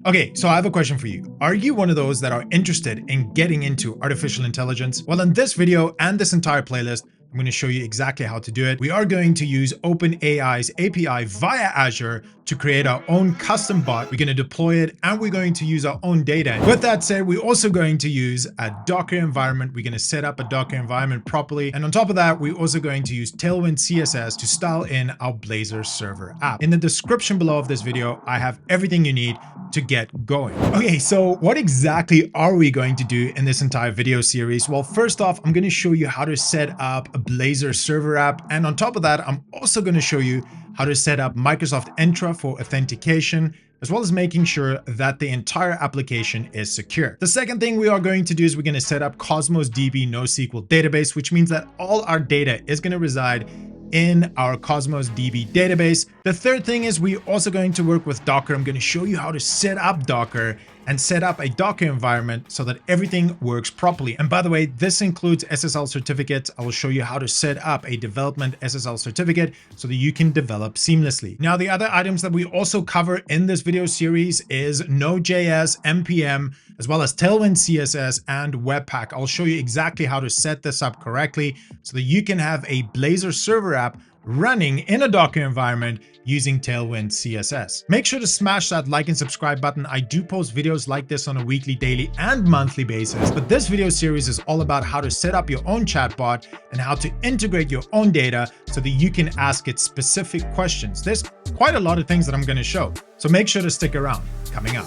Okay, so I have a question for you. Are you one of those that are interested in getting into artificial intelligence? Well, in this video and this entire playlist, I'm going to show you exactly how to do it. We are going to use OpenAI's API via Azure to create our own custom bot. We're going to deploy it and we're going to use our own data. With that said, we're also going to use a Docker environment. We're going to set up a Docker environment properly. And on top of that, we're also going to use Tailwind CSS to style in our Blazor Server app. In the description below of this video, I have everything you need to get going. Okay, so what exactly are we going to do in this entire video series? Well, first off, I'm going to show you how to set up a Blazor Server app. And on top of that, I'm also going to show you how to set up Microsoft Entra for authentication, as well as making sure that the entire application is secure. The second thing we are going to do is we're going to set up Cosmos DB NoSQL database, which means that all our data is going to reside in our Cosmos DB database. The third thing is we're also going to work with Docker. I'm going to show you how to set up Docker and set up a Docker environment so that everything works properly. And by the way, this includes SSL certificates. I will show you how to set up a development SSL certificate so that you can develop seamlessly. Now, the other items that we also cover in this video series is Node.js, NPM, as well as Tailwind CSS and Webpack. I'll show you exactly how to set this up correctly so that you can have a Blazor Server app running in a Docker environment using Tailwind CSS. Make sure to smash that like and subscribe button. I do post videos like this on a weekly, daily, and monthly basis, but this video series is all about how to set up your own chatbot and how to integrate your own data so that you can ask it specific questions. There's quite a lot of things that I'm going to show, so make sure to stick around. Coming up.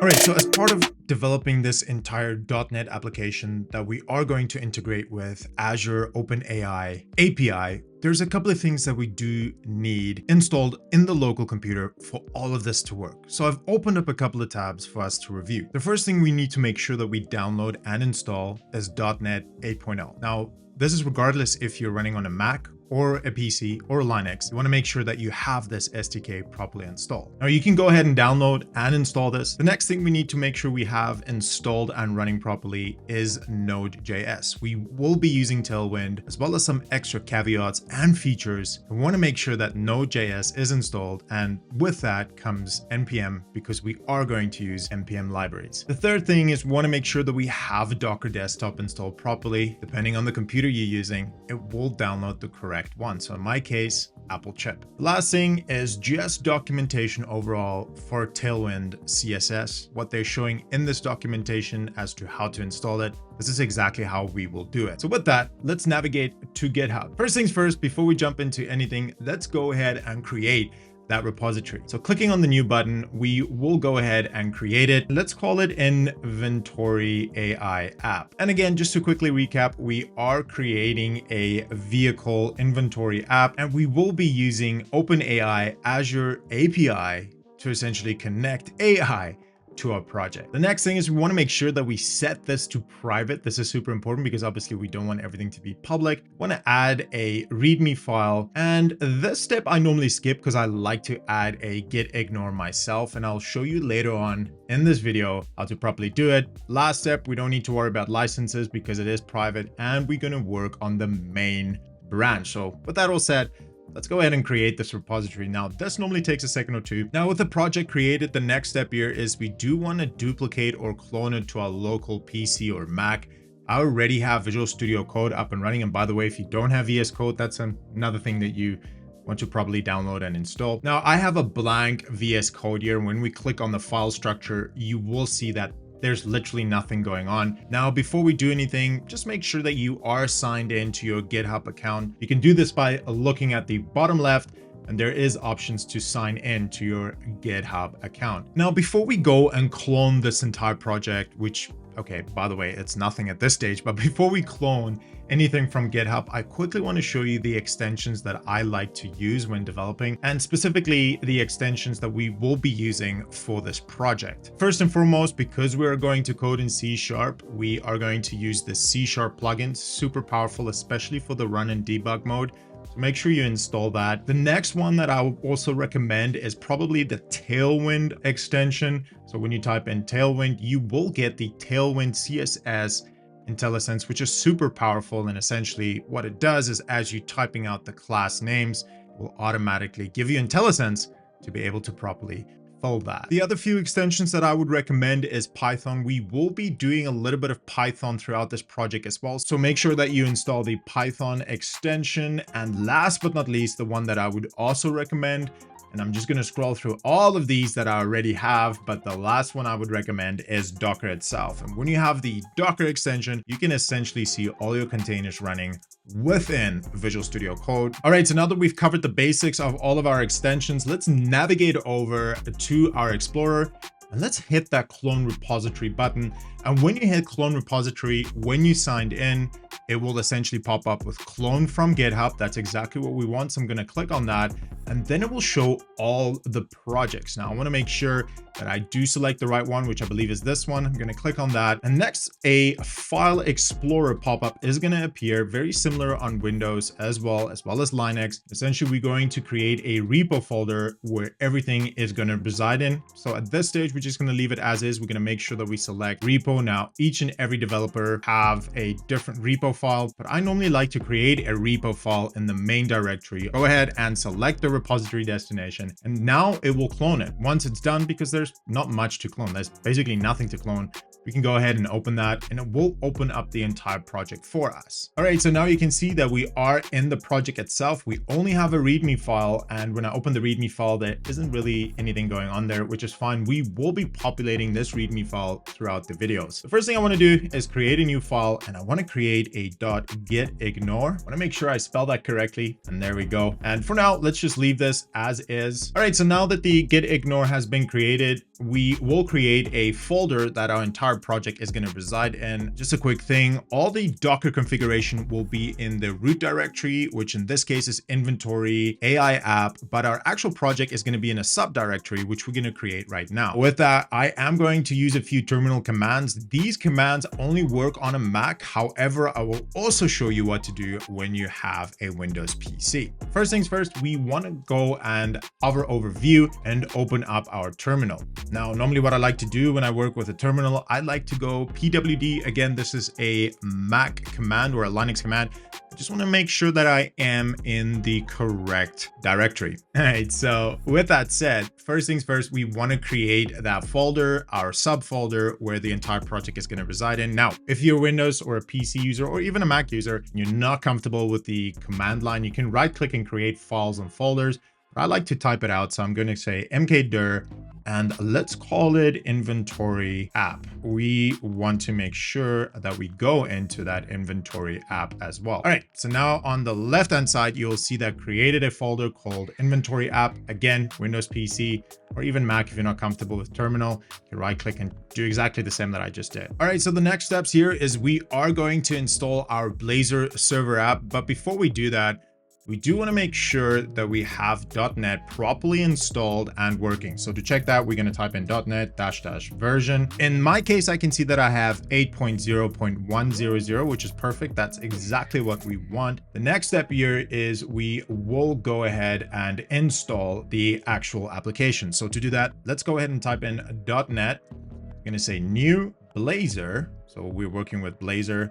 All right, so as part of developing this entire .NET application that we are going to integrate with Azure OpenAI API, there's a couple of things that we do need installed in the local computer for all of this to work. So I've opened up a couple of tabs for us to review. The first thing we need to make sure that we download and install is .NET 8.0. Now, this is regardless if you're running on a Mac or a PC or Linux. You want to make sure that you have this SDK properly installed. Now you can go ahead and download and install this. The next thing we need to make sure we have installed and running properly is Node.js. We will be using Tailwind as well as some extra caveats and features. We want to make sure that Node.js is installed, and with that comes NPM because we are going to use NPM libraries. The third thing is we want to make sure that we have Docker Desktop installed properly. Depending on the computer you're using, it will download the correct one. So in my case, Apple chip. The last thing is just documentation overall for Tailwind CSS. What they're showing in this documentation as to how to install it, this is exactly how we will do it. So with that, let's navigate to GitHub. First things first, before we jump into anything, let's go ahead and create that repository. So clicking on the new button, we will go ahead and create it. Let's call it Inventory AI app. And again, just to quickly recap, we are creating a vehicle inventory app, and we will be using OpenAI Azure API to essentially connect AI to our project. The next thing is we want to make sure that we set this to private. This is super important because obviously we don't want everything to be public. We want to add a README file, and this step I normally skip because I like to add a git ignore myself, and I'll show you later on in this video how to properly do it. Last step, we don't need to worry about licenses because it is private, and we're going to work on the main branch. So with that all said, let's go ahead and create this repository. Now, this normally takes a second or two. Now, with the project created, the next step here is we do want to duplicate or clone it to our local PC or Mac. I already have Visual Studio Code up and running. And by the way, if you don't have VS Code, that's another thing that you want to probably download and install. Now, I have a blank VS Code here. When we click on the file structure, you will see that there's literally nothing going on. Now, before we do anything, just make sure that you are signed into your GitHub account. You can do this by looking at the bottom left, and there is options to sign in to your GitHub account. Now, before we go and clone this entire project, which, okay, by the way, it's nothing at this stage, but before we clone anything from GitHub, I quickly want to show you the extensions that I like to use when developing, and specifically the extensions that we will be using for this project. First and foremost, because we are going to code in C#, we are going to use the C# plugin, super powerful, especially for the run and debug mode. So make sure you install that. The next one that I would also recommend is probably the Tailwind extension. So when you type in Tailwind, you will get the Tailwind CSS IntelliSense, which is super powerful. And essentially what it does is as you typing out the class names, it will automatically give you IntelliSense to be able to properly fill that. The other few extensions that I would recommend is Python. We will be doing a little bit of Python throughout this project as well. So make sure that you install the Python extension. And last but not least, the one that I would also recommend, and I'm just going to scroll through all of these that I already have, but the last one I would recommend is Docker itself. And when you have the Docker extension, you can essentially see all your containers running within Visual Studio Code. All right, so now that we've covered the basics of all of our extensions, let's navigate over to our Explorer and let's hit that clone repository button. And when you hit clone repository, when you signed in, it will essentially pop up with clone from GitHub. That's exactly what we want. So I'm going to click on that and then it will show all the projects. Now I want to make sure that I do select the right one, which I believe is this one. I'm going to click on that. And next, a file explorer pop-up is going to appear, very similar on Windows as well as Linux. Essentially, we're going to create a repo folder where everything is going to reside in. So at this stage, we're just going to leave it as is. We're going to make sure that we select repo. Now, each and every developer have a different repo file, but I normally like to create a repo file in the main directory. Go ahead and select the repository destination, and now it will clone it. Once it's done, because there's not much to clone, there's basically nothing to clone, we can go ahead and open that and it will open up the entire project for us. All right, so now you can see that we are in the project itself. We only have a README file, and when I open the README file, there isn't really anything going on there, which is fine. We will be populating this README file throughout the videos. The first thing I want to do is create a new file, and I want to create a .gitignore. I want to make sure I spell that correctly, and there we go. And for now, let's just leave this as is. All right, so now that the gitignore has been created, we will create a folder that our entire project is going to reside in. Just a quick thing, all the Docker configuration will be in the root directory, which in this case is inventory AI app, but our actual project is going to be in a subdirectory, which we're going to create right now. With that, I am going to use a few terminal commands. These commands only work on a Mac. However, I will also show you what to do when you have a Windows PC. First things first, we want to go and hover over view and open up our terminal. Now, normally what I like to do when I work with a terminal, I like to go pwd. Again, this is a Mac command or a Linux command. I just want to make sure that I am in the correct directory. All right, so with that said, first things first, we want to create that folder, our subfolder where the entire project is going to reside in. Now, if you're a Windows or a PC user or even a Mac user, and you're not comfortable with the command line, you can right click and create files and folders. I like to type it out, so I'm going to say mkdir and let's call it inventory app. We want to make sure that we go into that inventory app as well. All right, so now on the left hand side, you'll see that created a folder called inventory app. Again, Windows PC or even Mac if you're not comfortable with terminal, you can right click and do exactly the same that I just did. All right, so the next steps here is we are going to install our Blazor Server app, but before we do that, we do want to make sure that we have .NET properly installed and working. So to check that, we're going to type in .NET -- version. In my case, I can see that I have 8.0.100, which is perfect. That's exactly what we want. The next step here is we will go ahead and install the actual application. So to do that, let's go ahead and type in .NET. I'm going to say new Blazor. So we're working with Blazor.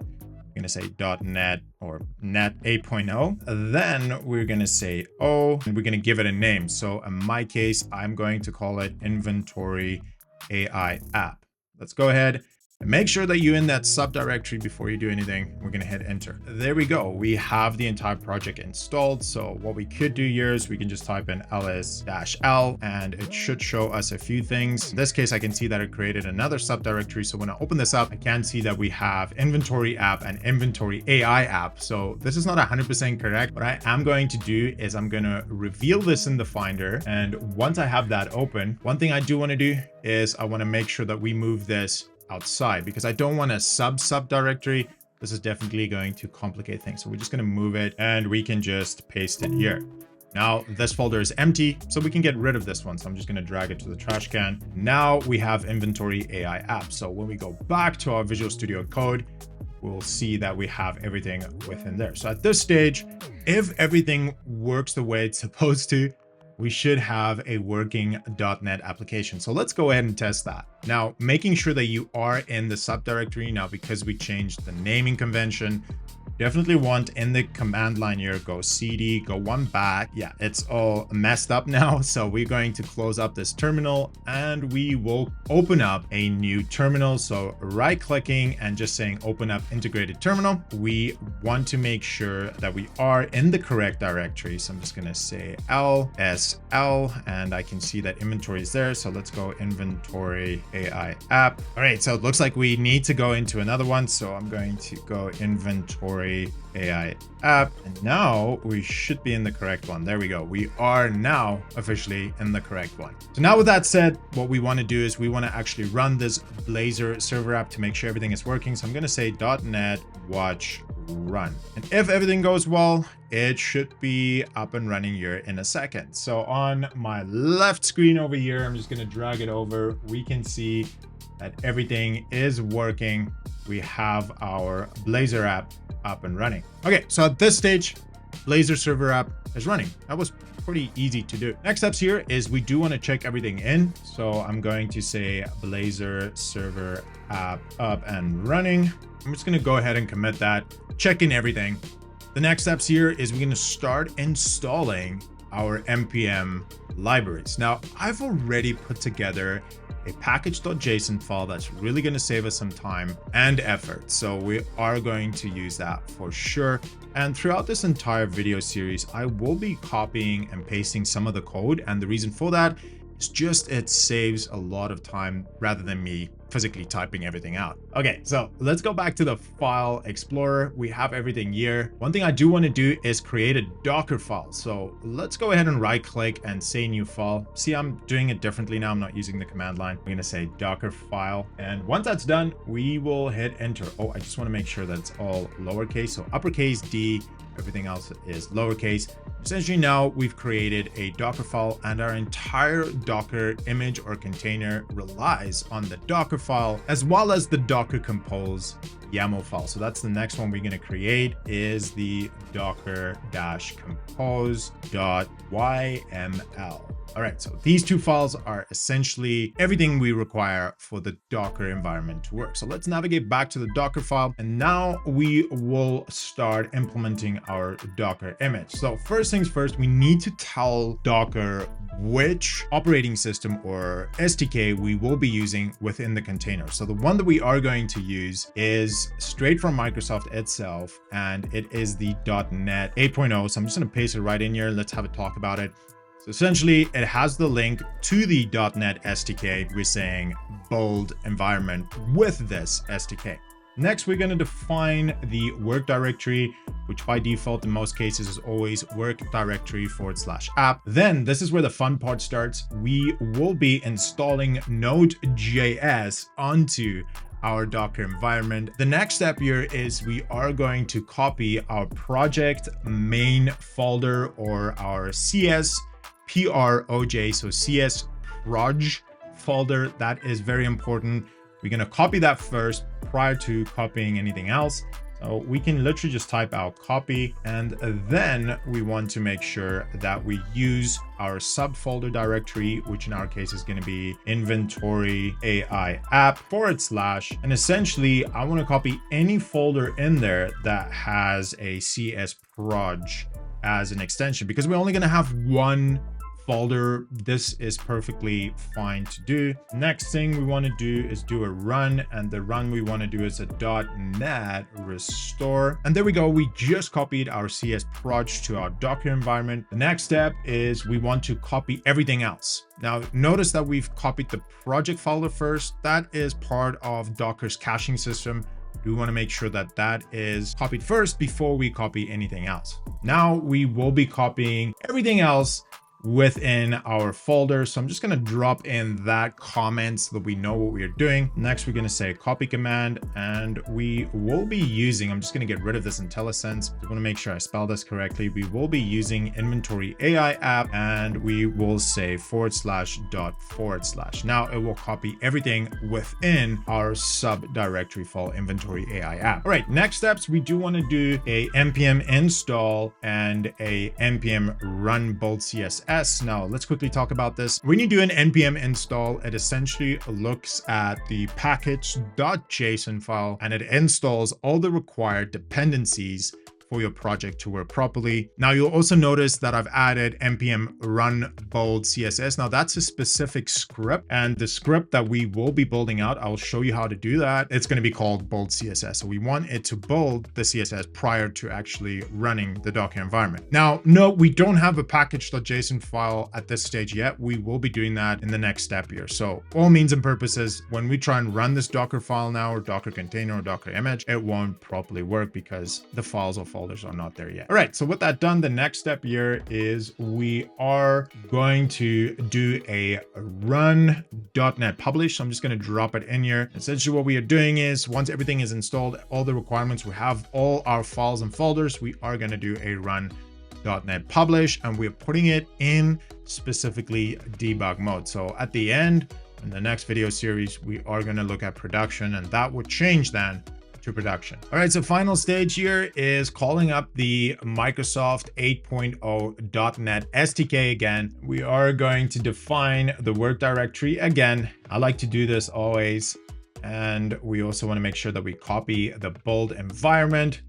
We're going to say .NET or Net 8.0. Then we're going to say O, and we're going to give it a name. So in my case, I'm going to call it Inventory AI App. Let's go ahead and make sure that you're in that subdirectory before you do anything. We're going to hit enter. There we go. We have the entire project installed. So what we could do here is we can just type in ls-l and it should show us a few things. In this case, I can see that it created another subdirectory. So when I open this up, I can see that we have inventory app and inventory AI app. So this is not 100% correct. What I am going to do is I'm going to reveal this in the Finder. And once I have that open, one thing I do want to do is I want to make sure that we move this outside because I don't want a subdirectory. This is definitely going to complicate things. So we're just going to move it and we can just paste it here. Now this folder is empty, so we can get rid of this one. So I'm just going to drag it to the trash can. Now we have inventory AI app. So when we go back to our Visual Studio Code, we'll see that we have everything within there. So at this stage, if everything works the way it's supposed to, we should have a working .NET application. So let's go ahead and test that. Now, making sure that you are in the subdirectory now, because we changed the naming convention, definitely want in the command line here, go cd, go one back. Yeah, it's all messed up now. So we're going to close up this terminal and we will open up a new terminal. So right clicking and just saying open up integrated terminal. We want to make sure that we are in the correct directory. So I'm just going to say LSL and I can see that inventory is there. So let's go inventory AI app. All right, so it looks like we need to go into another one. So I'm going to go inventory AI app, and now we should be in the correct one. There we go. We are now officially in the correct one. So now with that said, what we want to do is we want to actually run this Blazor server app to make sure everything is working. So I'm going to say .NET watch run, and if everything goes well, it should be up and running here in a second. So on my left screen over here, I'm just going to drag it over. We can see that everything is working. We have our Blazor app up and running. Okay, so at this stage, Blazor server app is running. That was pretty easy to do. Next steps here is we do want to check everything in. So I'm going to say Blazor server app up and running. I'm just going to go ahead and commit that, check in everything. The next steps here is we're going to start installing our npm libraries. Now, I've already put together a package.json file that's really going to save us some time and effort. So we are going to use that for sure. And throughout this entire video series, I will be copying and pasting some of the code. And the reason for that is just it saves a lot of time rather than me physically typing everything out. Okay, so let's go back to the file explorer. We have everything here. One thing I do want to do is create a Dockerfile. So let's go ahead and right click and say new file. See, I'm doing it differently now. I'm not using the command line. I'm going to say Dockerfile. And once that's done, we will hit enter. Oh, I just want to make sure that it's all lowercase. So uppercase D, everything else is lowercase. Essentially now we've created a Dockerfile, and our entire Docker image or container relies on the Dockerfile as well as the Docker Compose YAML file. So that's the next one we're going to create, is the docker-compose.yml. All right, so these two files are essentially everything we require for the Docker environment to work. So let's navigate back to the Docker file, and now we will start implementing our Docker image. So first things first, we need to tell Docker which operating system or SDK we will be using within the container. So the one that we are going to use is straight from Microsoft itself, and it is the .NET 8.0. So I'm just going to paste it right in here. Let's have a talk about it. So essentially, it has the link to the .NET SDK. We're saying bold environment with this SDK. Next, we're going to define the work directory, which by default in most cases is always work directory /app. Then this is where the fun part starts. We will be installing Node.js onto our Docker environment. The next step here is we are going to copy our project main folder or our CS proj, so CS proj folder. That is very important. We're going to copy that first prior to copying anything else. So we can literally just type out copy, and then we want to make sure that we use our subfolder directory, which in our case is going to be inventory AI app / and essentially I want to copy any folder in there that has a CS proj as an extension, because we're only going to have one folder. This is perfectly fine to do. Next thing we want to do is do a run, and the run we want to do is a .NET restore. And there we go. We just copied our CS proj to our Docker environment. The next step is we want to copy everything else. Now, notice that we've copied the project folder first. That is part of Docker's caching system. We want to make sure that that is copied first before we copy anything else. Now we will be copying everything else within our folder. So I'm just going to drop in that comment so that we know what we are doing. Next, we're going to say copy command, and we will be using, I'm just going to get rid of this IntelliSense. I want to make sure I spell this correctly. We will be using inventory AI app, and we will say // Now it will copy everything within our subdirectory file inventory AI app. All right, next steps, we do want to do a npm install and a npm run bold CSS. CSS. Now let's quickly talk about this. When you do an npm install, it essentially looks at the package.json file and it installs all the required dependencies for your project to work properly. Now you'll also notice that I've added npm run bold CSS. Now that's a specific script, and the script that we will be building out, I'll show you how to do that. It's going to be called bold CSS. So we want it to build the CSS prior to actually running the Docker environment. Now, no, we don't have a package.json file at this stage yet. We will be doing that in the next step here. So all means and purposes, when we try and run this Dockerfile now, or Docker container or Docker image, it won't properly work because the files or folders are not there yet. All right, so with that done, the next step here is we are going to do a run.net publish. So I'm just going to drop it in here. Essentially what we are doing is once everything is installed, all the requirements, we have all our files and folders, we are going to do a run.net publish, and we're putting it in specifically debug mode. So at the end, in the next video series, we are going to look at production, and that would change then to production. All right, so final stage here is calling up the Microsoft 8.0 .NET SDK again. We are going to define the work directory again. I like to do this always. And we also want to make sure that we copy the build environment.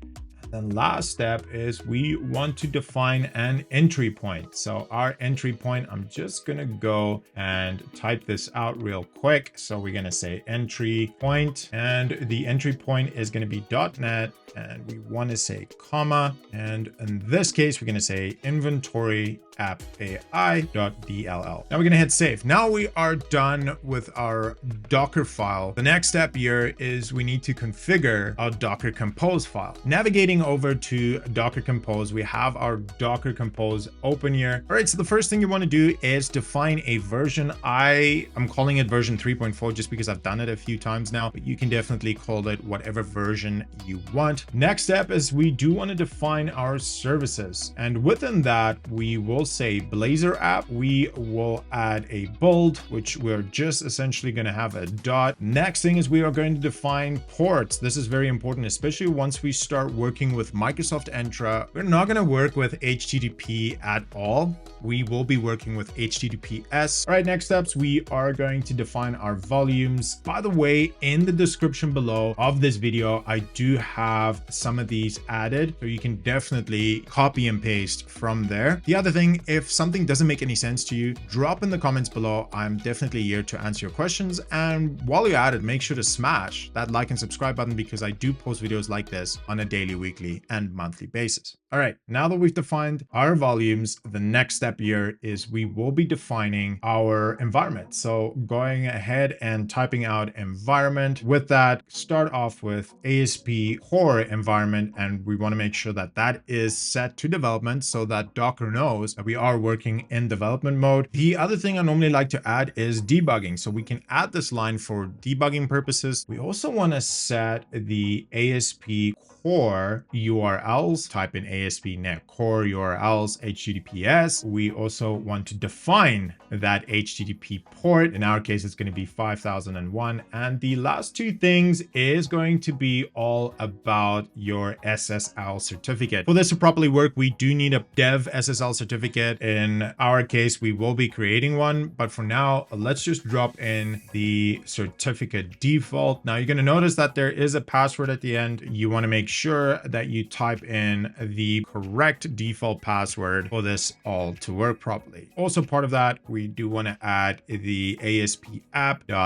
And the last step is we want to define an entry point. So our entry point, I'm just going to go and type this out real quick. So we're going to say entry point, and the entry point is going to be .NET, and we want to say comma. And in this case, we're going to say inventory app AI.dll. Now we're going to hit save. Now we are done with our Dockerfile. The next step here is we need to configure our Docker Compose file. Navigating over to Docker Compose, we have our Docker Compose open here. All right, so the first thing you want to do is define a version. I am calling it version 3.4 just because I've done it a few times now, but you can definitely call it whatever version you want. Next step is we do want to define our services, and within that we will say Blazor app. We will add a build, which we're just essentially going to have a dot. Next thing is we are going to define ports. This is very important, especially once we start working with Microsoft Entra. We're not going to work with HTTP at all. We will be working with HTTPS. All right, next steps, we are going to define our volumes. By the way, in the description below of this video, I do have some of these added, so you can definitely copy and paste from there. The other thing, if something doesn't make any sense to you, drop in the comments below. I'm definitely here to answer your questions. And while you're at it, make sure to smash that like and subscribe button, because I do post videos like this on a daily, weekly, and monthly basis. All right, now that we've defined our volumes, the next step here is we will be defining our environment. So going ahead and typing out environment. With that, start off with ASP core environment, and we want to make sure that that is set to development so that Docker knows that we are working in development mode. The other thing I normally like to add is debugging. So we can add this line for debugging purposes. We also want to set the ASP core URLs, type in ASP.NET Core URLs, HTTPS. We also want to define that HTTP port. In our case, it's going to be 5001. And the last two things is going to be all about your SSL certificate. For this to properly work, we do need a dev SSL certificate. In our case, we will be creating one, but for now, let's just drop in the certificate default. Now you're going to notice that there is a password at the end. You want to make sure that you type in the correct default password for this all to work properly. Also part of that, we do want to add the ASP app.pfx,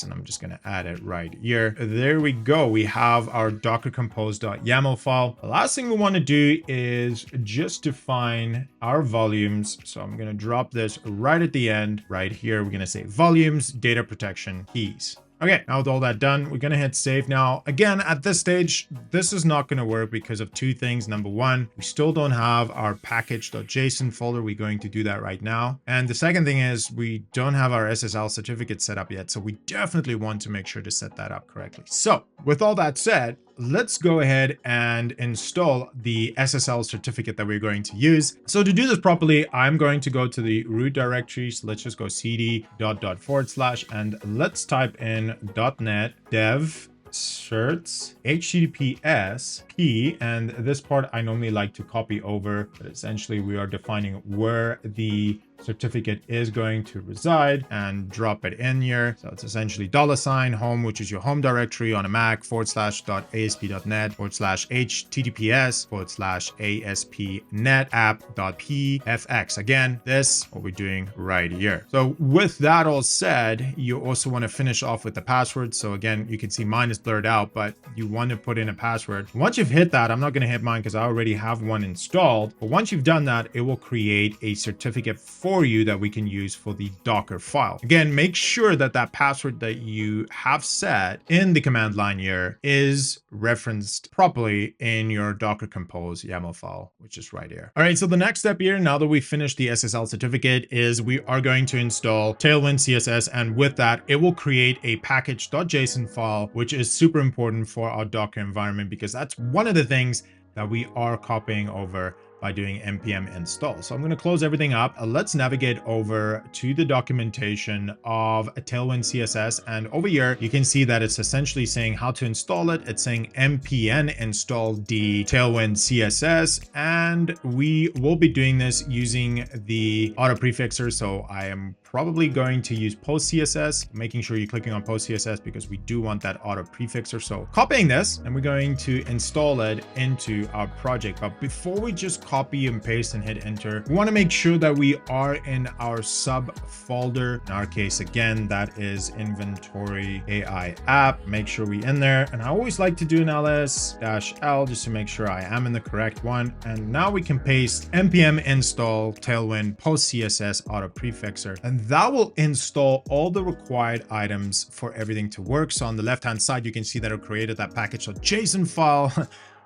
and I'm just going to add it right here. There we go. We have our docker compose.yaml file. The last thing we want to do is just define our volumes. So I'm going to drop this right at the end, right here. We're going to say volumes, data protection keys. Okay, now with all that done, we're going to hit save. Now, again, at this stage, this is not going to work because of two things. Number one, we still don't have our package.json folder. We're going to do that right now. And the second thing is we don't have our SSL certificate set up yet. So we definitely want to make sure to set that up correctly. So with all that said, let's go ahead and install the SSL certificate that we're going to use. So to do this properly, I'm going to go to the root directory. So let's just go cd // and let's type in .NET dev certs HTTPS key, and this part I normally like to copy over, but essentially we are defining where the certificate is going to reside and drop it in here. So it's essentially $home, which is your home directory on a Mac, /.asp.net/https:/ASP.NET-app.pfx. Again, this what we're doing right here. So with that all said, you also want to finish off with the password. So again, you can see mine is blurred out, but you want to put in a password. Once you've hit that, I'm not going to hit mine because I already have one installed. But once you've done that, it will create a certificate for you that we can use for the Dockerfile. Again, make sure that that password that you have set in the command line here is referenced properly in your Docker Compose YAML file, which is right here. All right, so the next step here, now that we've finished the SSL certificate, is we are going to install Tailwind CSS, and with that, it will create a package.json file, which is super important for our Docker environment because that's one of the things that we are copying over by doing npm install. So I'm going to close everything up. Let's navigate over to the documentation of Tailwind CSS. And over here, you can see that it's essentially saying how to install it. It's saying npm install the Tailwind CSS. And we will be doing this using the auto prefixer. So I am probably going to use post CSS, making sure you're clicking on post CSS because we do want that auto prefixer. So copying this, and we're going to install it into our project. But before we just copy and paste and hit enter, we want to make sure that we are in our sub folder. In our case, again, that is inventory AI app. Make sure we in there. And I always like to do an ls-l just to make sure I am in the correct one. And now we can paste npm install Tailwind post CSS auto prefixer. And that will install all the required items for everything to work. So on the left-hand side, you can see that it created that package.json file,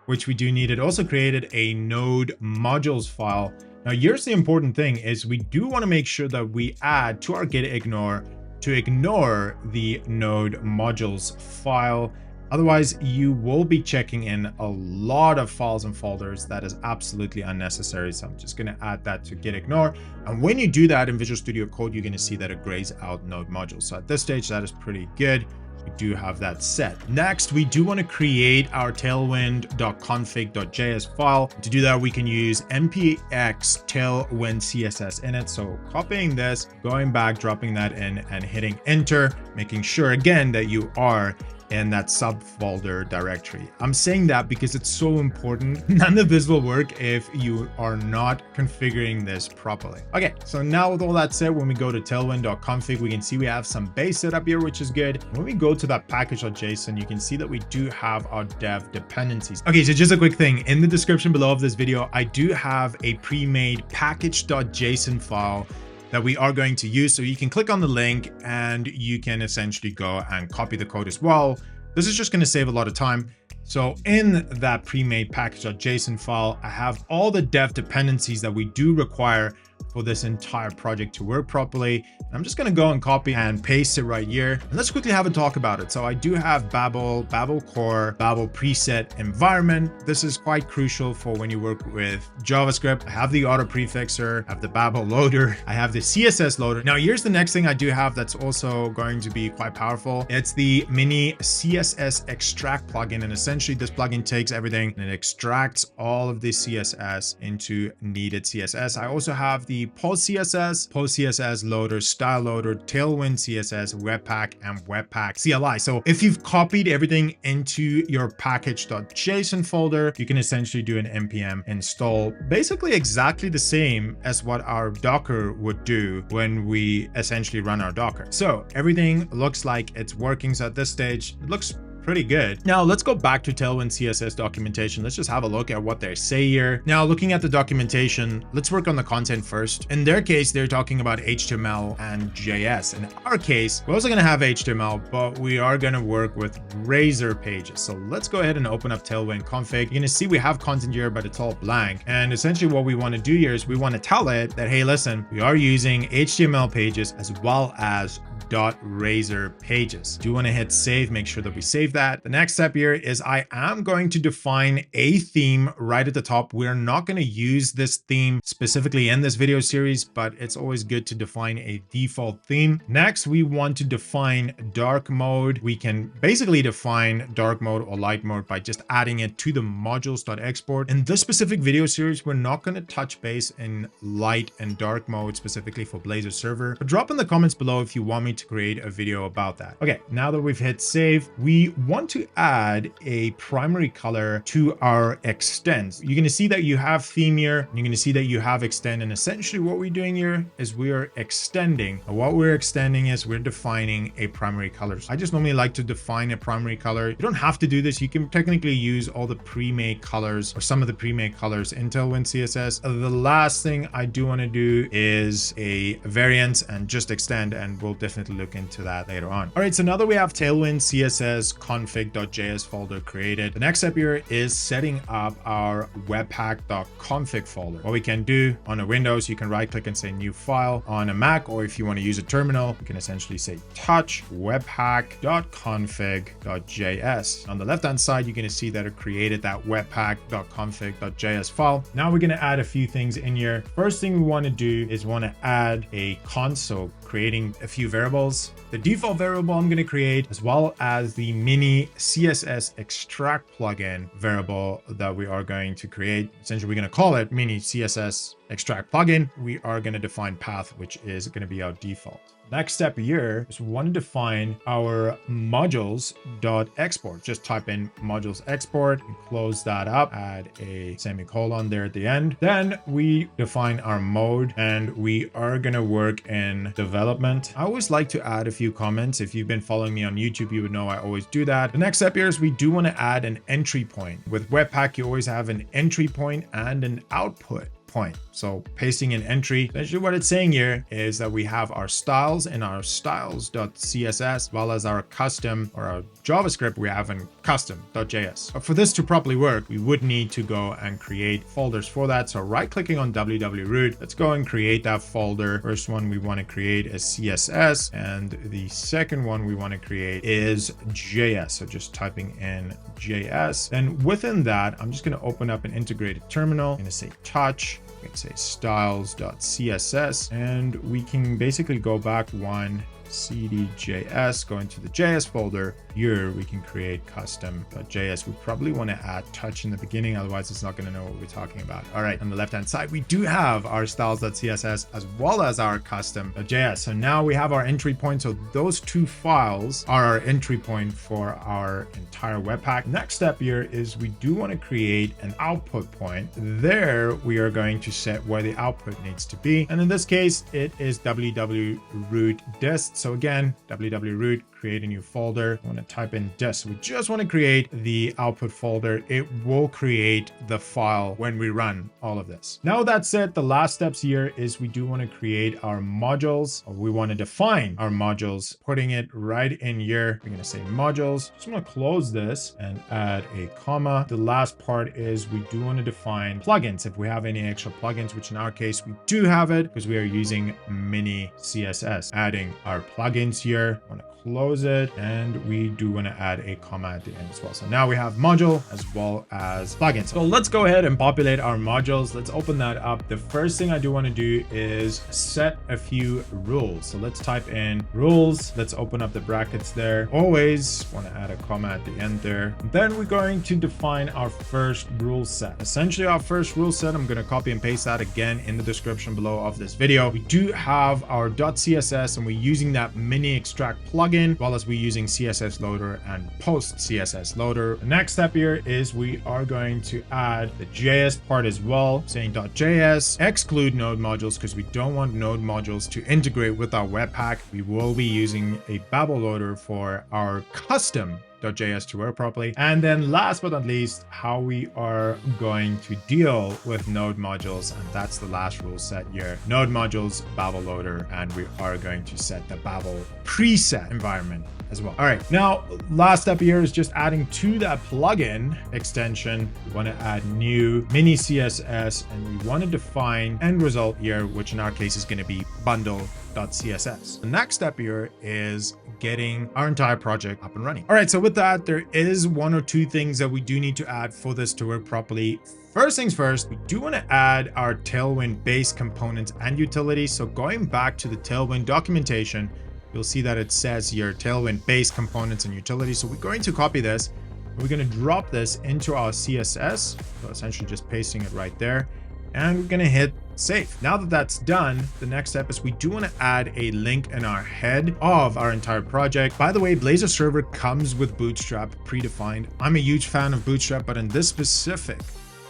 which we do need. It also created a node modules file. Now, here's the important thing is we do want to make sure that we add to our git ignore to ignore the node modules file. Otherwise, you will be checking in a lot of files and folders that is absolutely unnecessary. So I'm just going to add that to git ignore. And when you do that in Visual Studio Code, you're going to see that it grays out node modules. So at this stage, that is pretty good. We do have that set. Next, we do want to create our tailwind.config.js file. To do that, we can use npx tailwind CSS in it. So copying this, going back, dropping that in and hitting enter, making sure again that you are in that subfolder directory. I'm saying that because it's so important. None of this will work if you are not configuring this properly. Okay, so now with all that said, when we go to tailwind.config, we can see we have some base set up here, which is good. When we go to that package.json, you can see that we do have our dev dependencies. Okay, so just a quick thing. In the description below of this video, I do have a pre-made package.json file that we are going to use. So you can click on the link and you can essentially go and copy the code as well. This is just going to save a lot of time. So in that pre-made package.json file, I have all the dev dependencies that we do require for this entire project to work properly. And I'm just going to go and copy and paste it right here. And let's quickly have a talk about it. So I do have Babel core, Babel preset environment. This is quite crucial for when you work with JavaScript. I have the auto prefixer, I have the Babel loader, I have the CSS loader. Now here's the next thing I do have that's also going to be quite powerful. It's the mini CSS extract plugin. And essentially this plugin takes everything and it extracts all of the CSS into needed CSS. I also have the post CSS loader, style loader, Tailwind CSS, Webpack, and Webpack CLI. So if you've copied everything into your package.json folder, you can essentially do an npm install, basically exactly the same as what our Docker would do when we essentially run our Docker. So everything looks like it's working. So at this stage, it looks pretty good. Now let's go back to Tailwind CSS documentation. Let's just have a look at what they say here. Now looking at the documentation, let's work on the content first. In their case, they're talking about HTML and JS. In our case, we're also going to have HTML, but we are going to work with Razor pages. So let's go ahead and open up Tailwind config. You're going to see we have content here, but it's all blank. And essentially what we want to do here is we want to tell it that, hey, listen, we are using HTML pages as well as .razor pages. Do you want to hit save? Make sure that we save that. The next step here is I am going to define a theme right at the top. We're not going to use this theme specifically in this video series, but it's always good to define a default theme. Next, we want to define dark mode. We can basically define dark mode or light mode by just adding it to the modules.export. In this specific video series, we're not going to touch base in light and dark mode specifically for Blazor Server, but drop in the comments below if you want me to create a video about that. Okay, now that we've hit save, we want to add a primary color to our extends. You're going to see that you have theme here. You're going to see that you have extend. And essentially what we're doing here is we are extending. And what we're extending is we're defining a primary color. So I just normally like to define a primary color. You don't have to do this. You can technically use all the pre-made colors or some of the pre-made colors in Tailwind CSS. The last thing I do want to do is a variant and just extend, and we'll definitely look into that later on. All right, so now that we have Tailwind CSS config.js folder created, the next step here is setting up our webpack.config folder. What we can do on a Windows, you can right click and say new file. On a Mac, or if you want to use a terminal, you can essentially say touch webpack.config.js. On the left hand side, you're going to see that it created that webpack.config.js file. Now we're going to add a few things in here. First thing we want to do is want to add a console, creating a few variables. The default variable I'm going to create, as well as the mini CSS extract plugin variable that we are going to create. Essentially, we're going to call it mini CSS extract plugin. We are going to define path, which is going to be our default. Next step here is we want to define our modules.export. Just type in modules export and close that up, add a semicolon there at the end. Then we define our mode, and we are going to work in development. I always like to add a few comments. If you've been following me on YouTube, you would know I always do that. The next step here is we do want to add an entry point. With Webpack, you always have an entry point and an output point. So pasting an entry, essentially what it's saying here is that we have our styles in our styles.css, as well as our custom or our JavaScript, we have in custom.js. But for this to properly work, we would need to go and create folders for that. So right clicking on www, let's go and create that folder. First one we want to create is CSS, and the second one we want to create is JS. So just typing in JS. Then within that, I'm just going to open up an integrated terminal. I'm going to say touch. We can say styles.css, and we can basically go back one cd.js, go into the JS folder. Here we can create custom.js. We probably want to add touch in the beginning, otherwise it's not going to know what we're talking about. All right, on the left hand side, we do have our styles.css as well as our custom.js. So now we have our entry point. So those two files are our entry point for our entire Webpack. Next step here is we do want to create an output point. There we are going to set where the output needs to be. And in this case, it is www.root dist. So again, www.root, create a new folder. I want to type in dist. We just want to create the output folder. It will create the file when we run all of this. Now that said, the last steps here is we do want to create our modules, or we want to define our modules, putting it right in here. We're going to say modules. Just want to close this and add a comma. The last part is we do want to define plugins. If we have any extra plugins, which in our case, we do have it because we are using mini CSS, adding our plugins here. I want to close it, and we do want to add a comma at the end as well. So now we have module as well as plugins. So let's go ahead and populate our modules. Let's open that up. The first thing I do want to do is set a few rules. So let's type in rules. Let's open up the brackets there. Always want to add a comma at the end there. And then we're going to define our first rule set. Essentially our first rule set, I'm going to copy and paste that again in the description below of this video. We do have our .css, and we're using that mini extract plugin, as well as we're using CSS loader and post CSS loader. The next step here is we are going to add the JS part as well, saying .js, exclude node modules because we don't want node modules to integrate with our Webpack. We will be using a Babel loader for our custom .js to work properly. And then last but not least, how we are going to deal with node modules. And that's the last rule set here. Node modules, Babel loader, and we are going to set the Babel preset environment as well. All right, now last step here is just adding to that plugin extension. We want to add new mini CSS, and we want to define end result here, which in our case is going to be bundle.css. The next step here is getting our entire project up and running. All right, so with that, there is one or two things that we do need to add for this to work properly. First things first, we do want to add our Tailwind base components and utilities. So going back to the Tailwind documentation, you'll see that it says here Tailwind base components and utilities. So we're going to copy this. We're going to drop this into our CSS. So essentially just pasting it right there. And we're going to hit save. Now that that's done, the next step is we do want to add a link in our head of our entire project. By the way, Blazor Server comes with Bootstrap predefined. I'm a huge fan of Bootstrap, but in this specific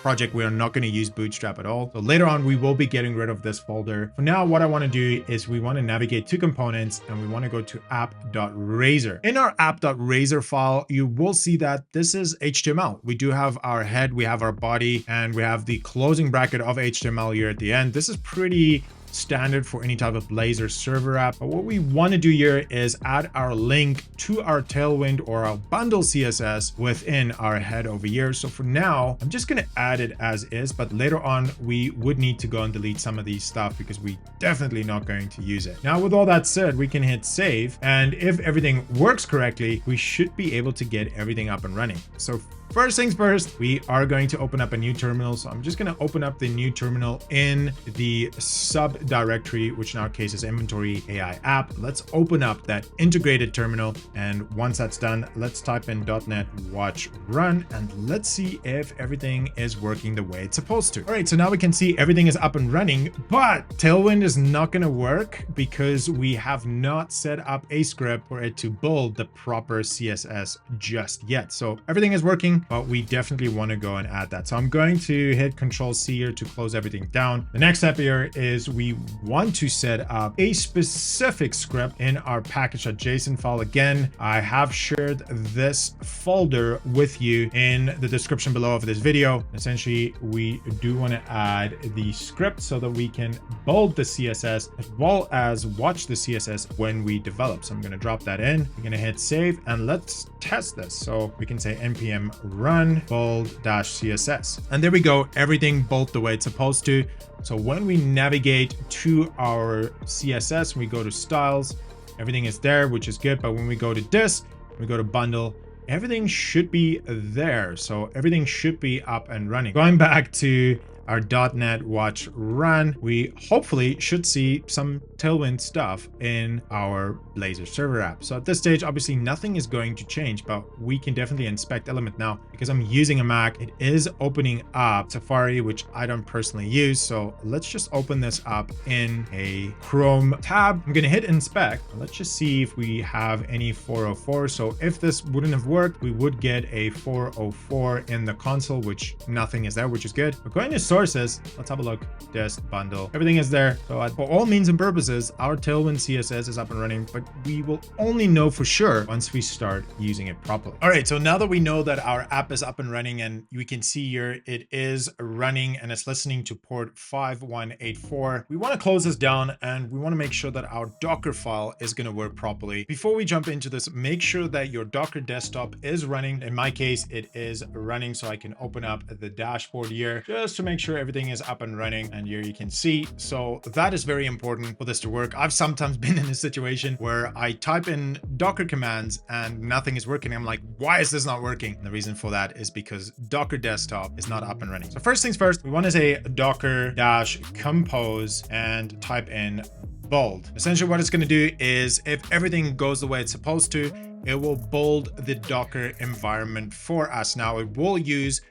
project, we are not going to use Bootstrap at all. So later on, we will be getting rid of this folder. For now, what I want to do is we want to navigate to components and we want to go to app.razor. In our app.razor file, you will see that this is HTML. We do have our head, we have our body, and we have the closing bracket of HTML here at the end. This is pretty standard for any type of Blazor server app. But what we want to do here is add our link to our Tailwind or our bundle CSS within our head over here. So for now, I'm just going to add it as is, but later on, we would need to go and delete some of these stuff because we definitely not going to use it. Now, with all that said, we can hit save. And if everything works correctly, we should be able to get everything up and running. So first things first, we are going to open up a new terminal. So I'm just going to open up the new terminal in the subdirectory, which in our case is inventory AI app. Let's open up that integrated terminal. And once that's done, let's type in .NET watch run and let's see if everything is working the way it's supposed to. All right, so now we can see everything is up and running, but Tailwind is not going to work because we have not set up a script for it to build the proper CSS just yet. So everything is working, but we definitely want to go and add that. So I'm going to hit Control C here to close everything down. The next step here is we want to set up a specific script in our package.json file. Again, I have shared this folder with you in the description below of this video. Essentially, we do want to add the script so that we can build the CSS as well as watch the CSS when we develop. So I'm going to drop that in. We're going to hit save and let's test this. So we can say npm run build-css. And there we go. Everything built the way it's supposed to. So when we navigate to our CSS, we go to styles, everything is there, which is good. But when we go to this, we go to bundle, everything should be there. So everything should be up and running. Going back to our .NET watch run, we hopefully should see some Tailwind stuff in our Blazor server app. So at this stage, obviously nothing is going to change, but we can definitely inspect element now. Because I'm using a Mac, it is opening up Safari, which I don't personally use. So let's just open this up in a Chrome tab. I'm going to hit inspect. Let's just see if we have any 404. So if this wouldn't have worked, we would get a 404 in the console, which nothing is there, which is good. We're going to sources. Let's have a look. Dist bundle. Everything is there. So for all means and purposes, our Tailwind CSS is up and running, but we will only know for sure once we start using it properly. All right, so now that we know that our app is up and running and you can see here it is running and it's listening to port 5184, we want to close this down and we want to make sure that our Dockerfile is going to work properly. Before we jump into this, make sure that your Docker desktop is running. In my case, it is running, so I can open up the dashboard here just to make sure everything is up and running. And here you can see, so that is very important for this to work. I've sometimes been in a situation where I type in Docker commands and nothing is working. I'm like, why is this not working? And the reason for that is because Docker desktop is not up and running. So first things first, we want to say docker-compose and type in build. Essentially what it's going to do is if everything goes the way it's supposed to, it will build the Docker environment for us. Now it will use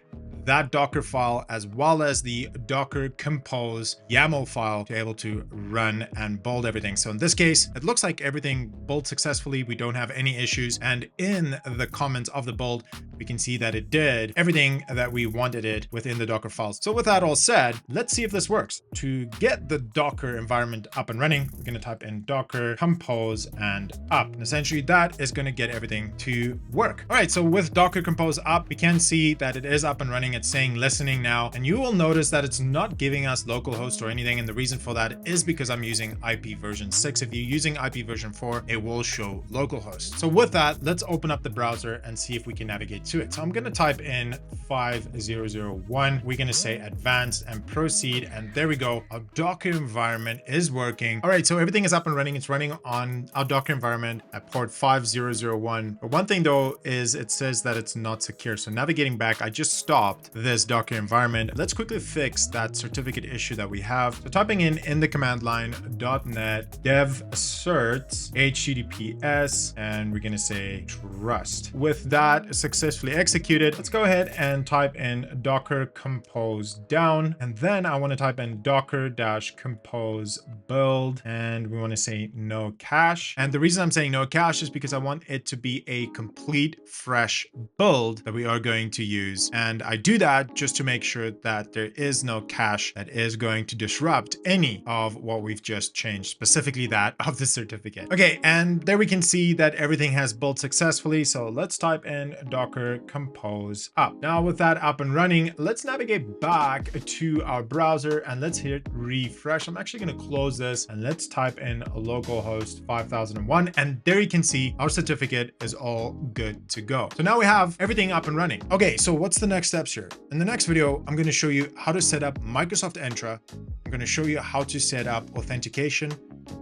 that Docker file as well as the Docker compose YAML file to be able to run and build everything. So in this case, it looks like everything built successfully. We don't have any issues. And in the comments of the build, we can see that it did everything that we wanted it within the Docker files. So with that all said, let's see if this works. To get the Docker environment up and running, we're going to type in Docker compose and up. And essentially that is going to get everything to work. All right, so with Docker compose up, we can see that it is up and running. running. It's saying listening now, and you will notice that it's not giving us localhost or anything. And the reason for that is because I'm using IP version 6. If you're using IP version 4, it will show localhost. So with that, let's open up the browser and see if we can navigate to it. So I'm going to type in 5001. We're going to say advanced and proceed. And there we go. Our Docker environment is working. All right, so everything is up and running. It's running on our Docker environment at port 5001. But one thing though is it says that it's not secure. So navigating back, I just stopped this Docker environment. Let's quickly fix that certificate issue that we have. So typing in the command line .NET dev cert HTTPS, and we're going to say trust. With that successfully executed, let's go ahead and type in docker compose down, and then I want to type in docker-compose build, and we want to say no cache. And the reason I'm saying no cache is because I want it to be a complete fresh build that we are going to use, and I do that just to make sure that there is no cache that is going to disrupt any of what we've just changed, specifically that of the certificate. Okay, and there we can see that everything has built successfully. So let's type in docker compose up. Now with that up and running, let's navigate back to our browser and let's hit refresh. I'm actually going to close this and let's type in localhost 5001, and there you can see our certificate is all good to go. So now we have everything up and running. Okay, so what's the next steps here? In the next video, I'm going to show you how to set up Microsoft Entra. I'm going to show you how to set up authentication,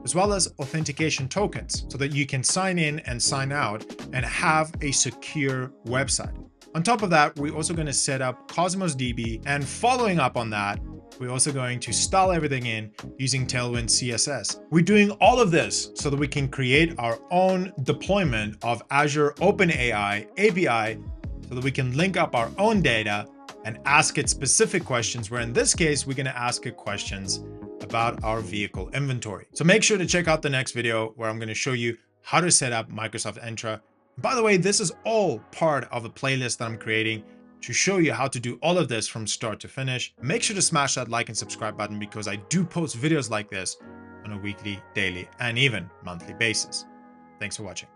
as well as authentication tokens, so that you can sign in and sign out and have a secure website. On top of that, we're also going to set up Cosmos DB, and following up on that, we're also going to style everything in using Tailwind CSS. We're doing all of this so that we can create our own deployment of Azure OpenAI API, so that we can link up our own data and ask it specific questions, where in this case, we're going to ask it questions about our vehicle inventory. So make sure to check out the next video where I'm going to show you how to set up Microsoft Entra. By the way, this is all part of a playlist that I'm creating to show you how to do all of this from start to finish. Make sure to smash that like and subscribe button, because I do post videos like this on a weekly, daily, and even monthly basis. Thanks for watching.